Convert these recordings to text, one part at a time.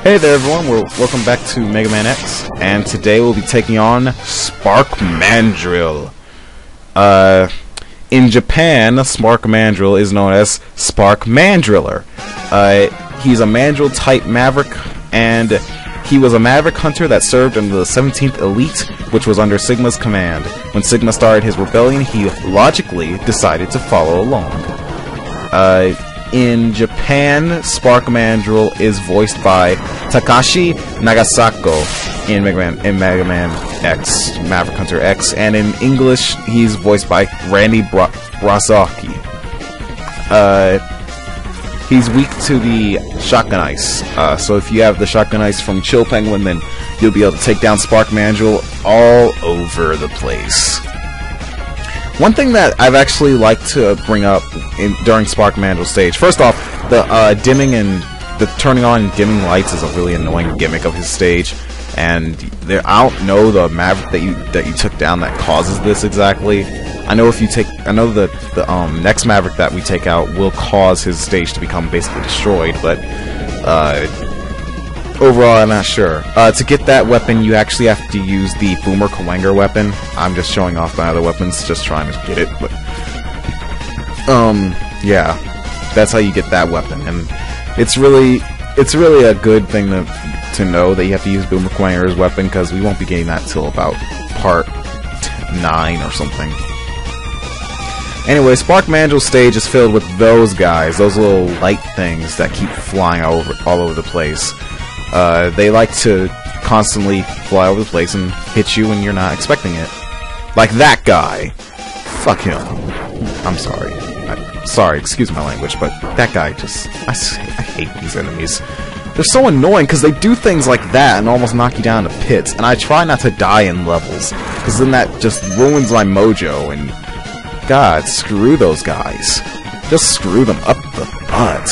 Hey there everyone, welcome back to Megaman X, and today we'll be taking on Spark Mandrill. In Japan, Spark Mandrill is known as Spark Mandriller. He's a Mandrill type Maverick, and he was a Maverick hunter that served under the 17th Elite, which was under Sigma's command. When Sigma started his rebellion, he logically decided to follow along. In Japan, Spark Mandrill is voiced by Takashi Nagasako in Megaman X, Maverick Hunter X, and in English, he's voiced by Randy Brasocki. He's weak to the Shotgun Ice, so if you have the Shotgun Ice from Chill Penguin, then you'll be able to take down Spark Mandrill all over the place. One thing that I've actually liked to bring up during Spark Mandrill stage, first off, the dimming and the turning on and dimming lights is a really annoying gimmick of his stage, and I don't know the Maverick that you took down that causes this exactly. I know the next Maverick that we take out will cause his stage to become basically destroyed, but overall, I'm not sure. To get that weapon, you actually have to use the Boomer Kawenger weapon. I'm just showing off my other weapons, just trying to get it, but yeah, that's how you get that weapon, and it's really a good thing to know that you have to use Boomer Kawenger's weapon, because we won't be getting that till about part 9 or something. Anyway, Spark Mandrill's stage is filled with those guys, those little light things that keep flying all over the place. They like to constantly fly over the place and hit you when you're not expecting it. Like that guy. Fuck him. I'm sorry. Sorry, excuse my language, but that guy just... I hate these enemies. They're so annoying because they do things like that and almost knock you down to pits, and I try not to die in levels, because then that just ruins my mojo, and... God, screw those guys. Just screw them up the butt.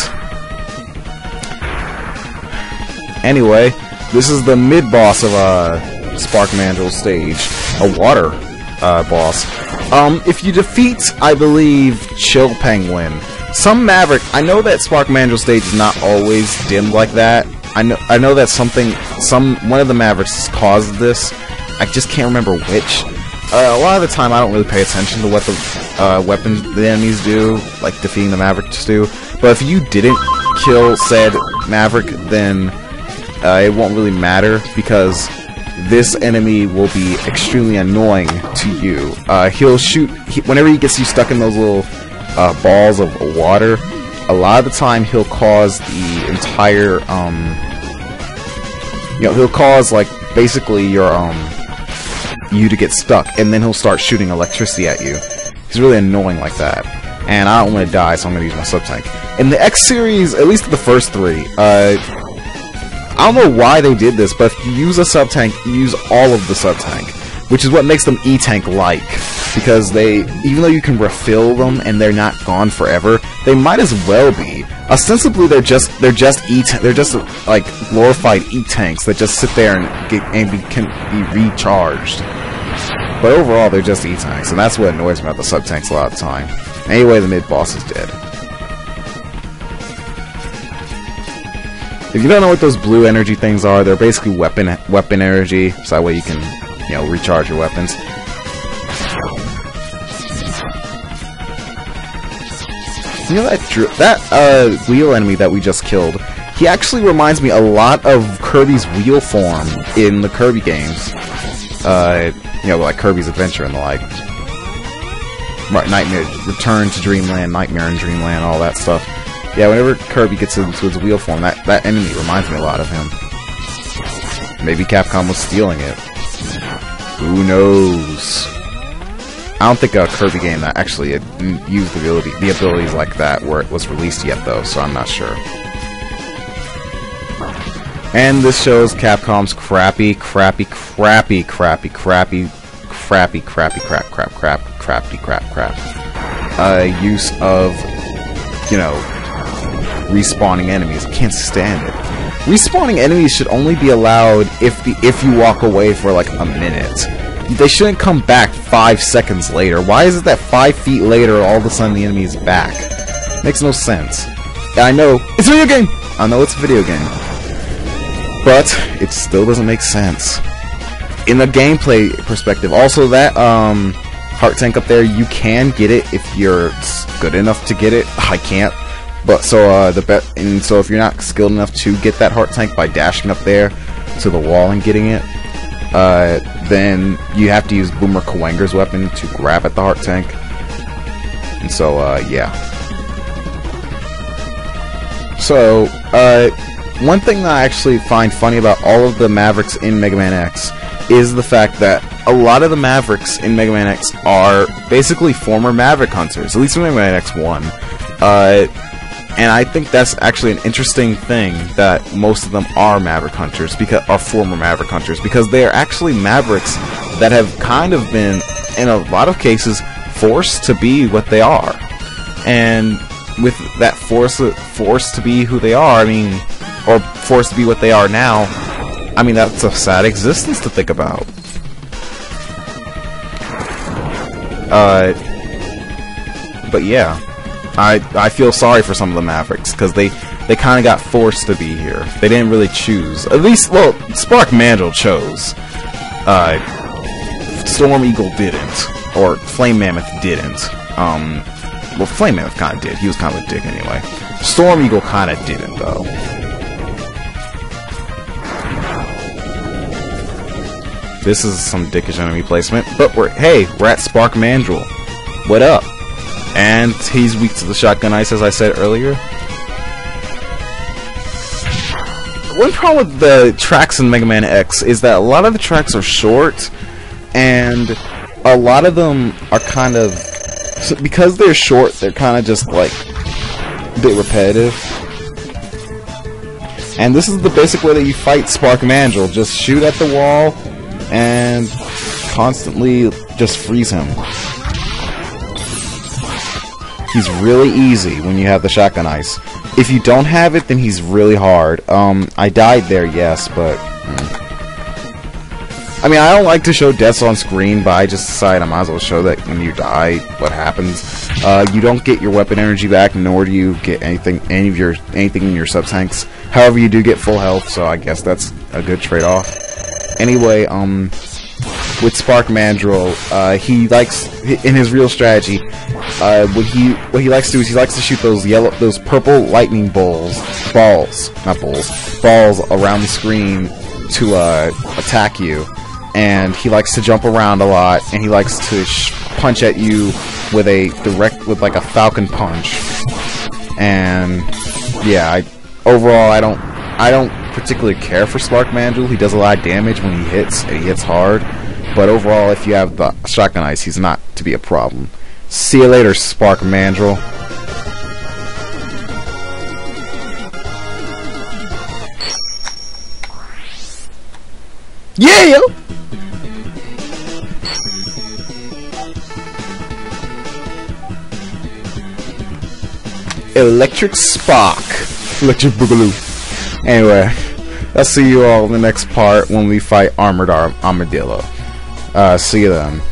Anyway, this is the mid-boss of Spark Mandrill's stage, a water boss. If you defeat, I believe, Chill Penguin, some Maverick, I know that Spark Mandrill's stage is not always dimmed like that. I know that one of the Mavericks caused this. I just can't remember which. A lot of the time, I don't really pay attention to what the weapons the enemies do, like defeating the Mavericks do. But if you didn't kill said Maverick, then it won't really matter, because this enemy will be extremely annoying to you. He'll shoot whenever he gets you stuck in those little balls of water. A lot of the time, he'll cause the entire he'll cause, like, basically your you to get stuck, and then he'll start shooting electricity at you. He's really annoying like that, and I don't want to die, so I'm gonna use my sub-tank. In the X series, at least the first 3, I don't know why they did this, but if you use a sub-tank, you use all of the sub-tank, which is what makes them E-tank-like, because even though you can refill them and they're not gone forever, they might as well be. Ostensibly, they're just like glorified E-tanks that just sit there and can be recharged. But overall, they're just E-tanks, and that's what annoys me about the sub-tanks a lot of the time. Anyway, the mid-boss is dead. If you don't know what those blue energy things are, they're basically weapon energy, so that way you can, recharge your weapons. You know that wheel enemy that we just killed? He actually reminds me a lot of Kirby's wheel form in the Kirby games. Like Kirby's Adventure and the like. Right, Nightmare, Return to Dreamland, Nightmare in Dreamland, all that stuff. Yeah, whenever Kirby gets into his wheel form, that enemy reminds me a lot of him. Maybe Capcom was stealing it. Who knows? I don't think a Kirby game that actually used the abilities like that where it was released yet, though, so I'm not sure. And this shows Capcom's crappy use of, respawning enemies. I can't stand it. Respawning enemies should only be allowed if you walk away for like a minute. They shouldn't come back 5 seconds later. Why is it that 5 feet later all of a sudden the enemy is back? Makes no sense. I know it's a video game. I know it's a video game. but it still doesn't make sense in the gameplay perspective. Also, that heart tank up there, you can get it if you're good enough to get it. I can't, but so so if you're not skilled enough to get that heart tank by dashing up there to the wall and getting it, then you have to use Boomer Kawenger's weapon to grab at the heart tank. And so yeah. So one thing that I actually find funny about all of the Mavericks in Mega Man X is the fact that a lot of the Mavericks in Mega Man X are basically former Maverick hunters, at least in Mega Man X1. And I think that's actually an interesting thing, that most of them are Maverick hunters, are former Maverick hunters, because they are actually Mavericks that have kind of been, in a lot of cases, forced to be what they are. And with that forced to be who they are, I mean, or forced to be what they are now, I mean, that's a sad existence to think about. But yeah, I feel sorry for some of the Mavericks, because they kind of got forced to be here. They didn't really choose. At least, well, Spark Mandrill chose. Storm Eagle didn't, or Flame Mammoth didn't. Well, Flame Mammoth kind of did. He was kind of a dick anyway. Storm Eagle kind of didn't, though. This is some dickish enemy placement, but we're at Spark Mandrill. What up? And he's weak to the shotgun ice, as I said earlier. One problem with the tracks in Mega Man X is that a lot of the tracks are short, and a lot of them are kind of, because they're short, they're kind of just like a bit repetitive. And this is the basic way that you fight Spark Mandrill. Just shoot at the wall and constantly just freeze him. He's really easy when you have the shotgun ice. If you don't have it, then he's really hard. I died there, yes, but I mean, I don't like to show deaths on screen, but I just decided I might as well show that when you die, what happens. You don't get your weapon energy back, nor do you get anything in your sub tanks. However, you do get full health, so I guess that's a good trade-off. Anyway, with Spark Mandrill, he likes, in his real strategy, what he likes to do is he likes to shoot those purple lightning balls around the screen to attack you. And he likes to jump around a lot, and he likes to punch at you with like a falcon punch. And yeah, overall, I don't particularly care for Spark Mandrill. He does a lot of damage when he hits, and he hits hard. But overall, if you have the shotgun ice, he's not to be a problem. See you later, Spark Mandrill. Yeah! Electric Spark. Electric Boogaloo. Anyway, I'll see you all in the next part when we fight Armored Armadillo. See you then.